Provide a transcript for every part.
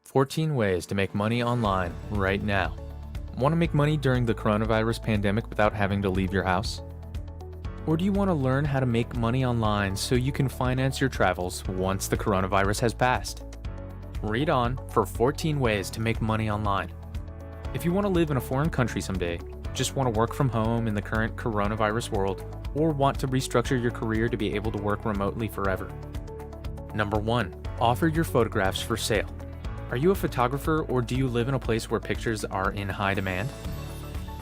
14 ways to make money online right now. Want to make money during the coronavirus pandemic without having to leave your house? Or do you want to learn how to make money online so you can finance your travels once the coronavirus has passed? Read on for 14 ways to make money online. If you want to live in a foreign country someday, just want to work from home in the current coronavirus world, or want to restructure your career to be able to work remotely forever. Number 1. Offer your photographs for sale. Are you a photographer, or do you live in a place where pictures are in high demand?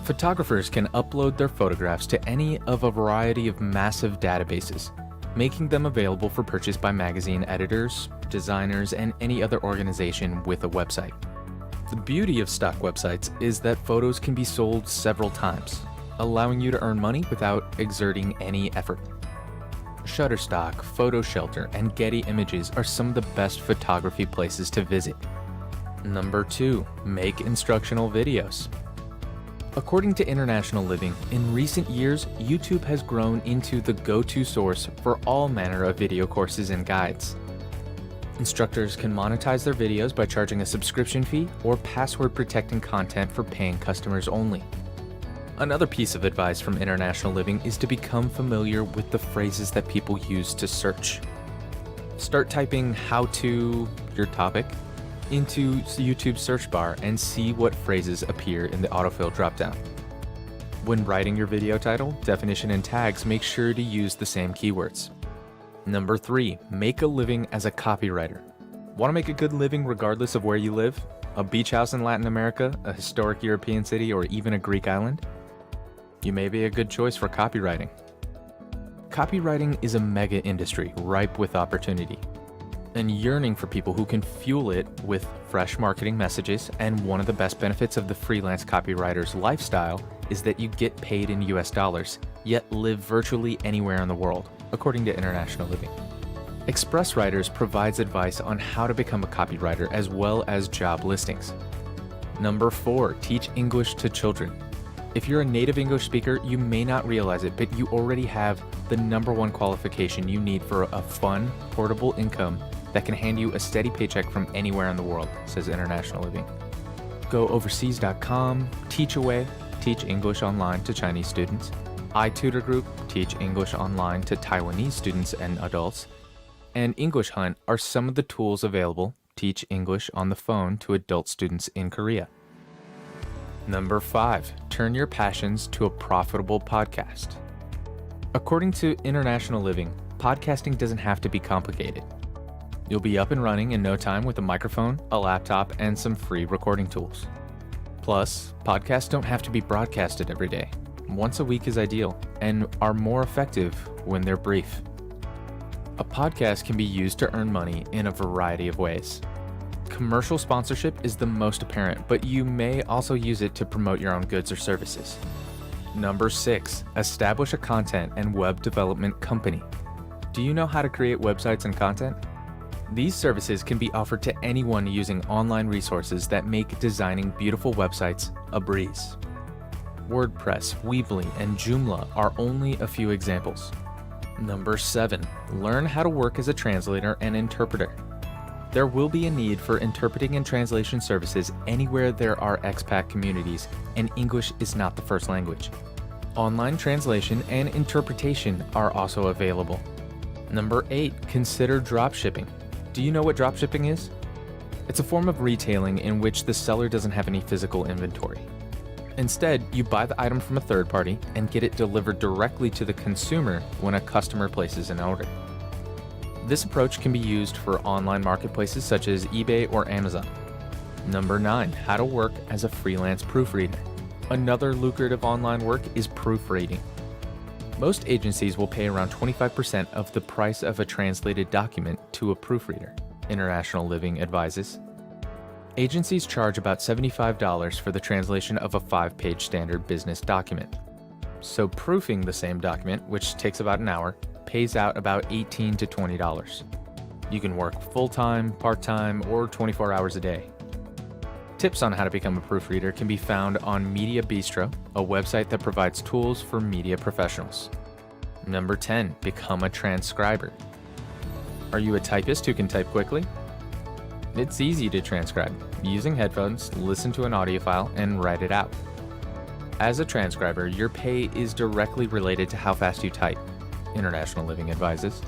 Photographers can upload their photographs to any of a variety of massive databases, making them available for purchase by magazine editors, designers, and any other organization with a website. The beauty of stock websites is that photos can be sold several times, allowing you to earn money without exerting any effort. Shutterstock, PhotoShelter, and Getty Images are some of the best photography places to visit. Number 2. Make instructional videos. According to International Living, in recent years, YouTube has grown into the go-to source for all manner of video courses and guides. Instructors can monetize their videos by charging a subscription fee or password-protecting content for paying customers only. Another piece of advice from International Living is to become familiar with the phrases that people use to search. Start typing "how to" your topic into YouTube's search bar and see what phrases appear in the autofill dropdown. When writing your video title, definition, and tags, make sure to use the same keywords. Number 3. Make a living as a copywriter. Want to make a good living regardless of where you live? A beach house in Latin America, a historic European city, or even a Greek island? You may be a good choice for copywriting. Copywriting is a mega industry ripe with opportunity and yearning for people who can fuel it with fresh marketing messages, and one of the best benefits of the freelance copywriter's lifestyle is that you get paid in US dollars, yet live virtually anywhere in the world, according to International Living. Express Writers provides advice on how to become a copywriter as well as job listings. Number 4. Teach English to children. If you're a native English speaker, you may not realize it, but you already have the number 1 qualification you need for a fun, portable income that can hand you a steady paycheck from anywhere in the world, says International Living. Go overseas.com, Teach Away, teach English online to Chinese students. iTutor Group, teach English online to Taiwanese students and adults. And English Hunt are some of the tools available. Teach English on the phone to adult students in Korea. Number 5. Turn your passions to a profitable podcast. According to International Living, podcasting doesn't have to be complicated. You'll be up and running in no time with a microphone, a laptop, and some free recording tools. Plus, podcasts don't have to be broadcasted every day. Once a week is ideal, and are more effective when they're brief. A podcast can be used to earn money in a variety of ways. Commercial sponsorship is the most apparent, but you may also use it to promote your own goods or services. Number 6. Establish a content and web development company. Do you know how to create websites and content? These services can be offered to anyone using online resources that make designing beautiful websites a breeze. WordPress, Weebly, and Joomla are only a few examples. Number 7. Learn how to work as a translator and interpreter. There will be a need for interpreting and translation services anywhere there are expat communities, and English is not the first language. Online translation and interpretation are also available. Number 8. Consider dropshipping. Do you know what dropshipping is? It's a form of retailing in which the seller doesn't have any physical inventory. Instead, you buy the item from a third party and get it delivered directly to the consumer when a customer places an order. This approach can be used for online marketplaces such as eBay or Amazon. Number 9. How to work as a freelance proofreader. Another lucrative online work is proofreading. Most agencies will pay around 25% of the price of a translated document to a proofreader, International Living advises. Agencies charge about $75 for the translation of a 5-page standard business document. So proofing the same document, which takes about an hour, pays out about $18 to $20. You can work full-time, part-time, or 24 hours a day. Tips on how to become a proofreader can be found on Media Bistro, a website that provides tools for media professionals. Number 10, become a transcriber. Are you a typist who can type quickly? It's easy to transcribe. Using headphones, listen to an audio file, and write it out. As a transcriber, your pay is directly related to how fast you type, International Living advises.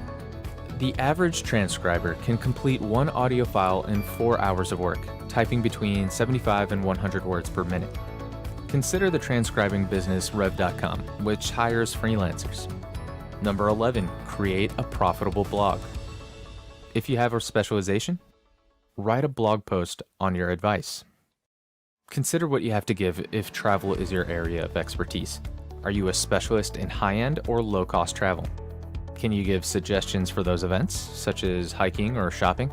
The average transcriber can complete one audio file in 4 hours of work, typing between 75 and 100 words per minute. Consider the transcribing business Rev.com, which hires freelancers. Number 11, create a profitable blog. If you have a specialization, write a blog post on your advice. Consider what you have to give if travel is your area of expertise. Are you a specialist in high-end or low-cost travel? Can you give suggestions for those events, such as hiking or shopping?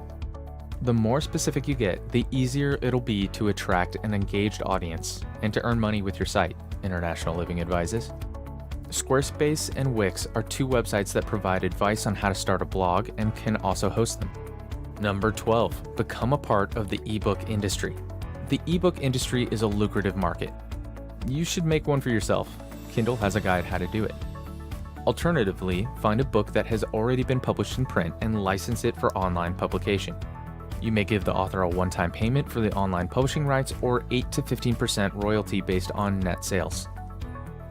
The more specific you get, the easier it'll be to attract an engaged audience and to earn money with your site, International Living advises. Squarespace and Wix are two websites that provide advice on how to start a blog and can also host them. Number 12, become a part of the ebook industry. The ebook industry is a lucrative market. You should make one for yourself. Kindle has a guide how to do it. Alternatively, find a book that has already been published in print and license it for online publication. You may give the author a one-time payment for the online publishing rights or 8 to 15% royalty based on net sales.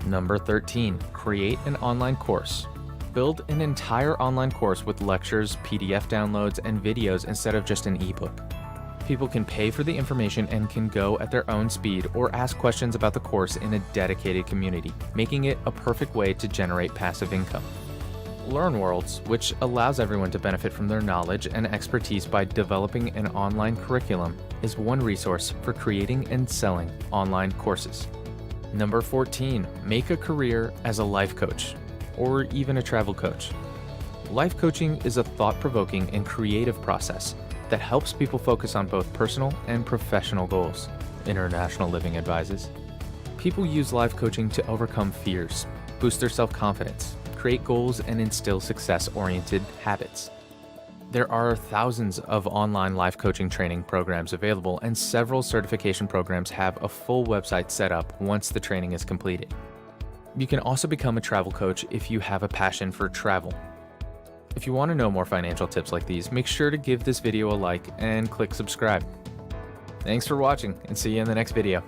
Number 13, create an online course. Build an entire online course with lectures, PDF downloads, and videos instead of just an ebook. People can pay for the information and can go at their own speed or ask questions about the course in a dedicated community, making it a perfect way to generate passive income. LearnWorlds, which allows everyone to benefit from their knowledge and expertise by developing an online curriculum, is one resource for creating and selling online courses. Number 14, make a career as a life coach, or even a travel coach. Life coaching is a thought-provoking and creative process that helps people focus on both personal and professional goals, International Living advises. People use life coaching to overcome fears, boost their self-confidence, create goals, and instill success-oriented habits. There are thousands of online life coaching training programs available, and several certification programs have a full website set up once the training is completed. You can also become a travel coach if you have a passion for travel. If you want to know more financial tips like these, make sure to give this video a like and click subscribe. Thanks for watching, and see you in the next video.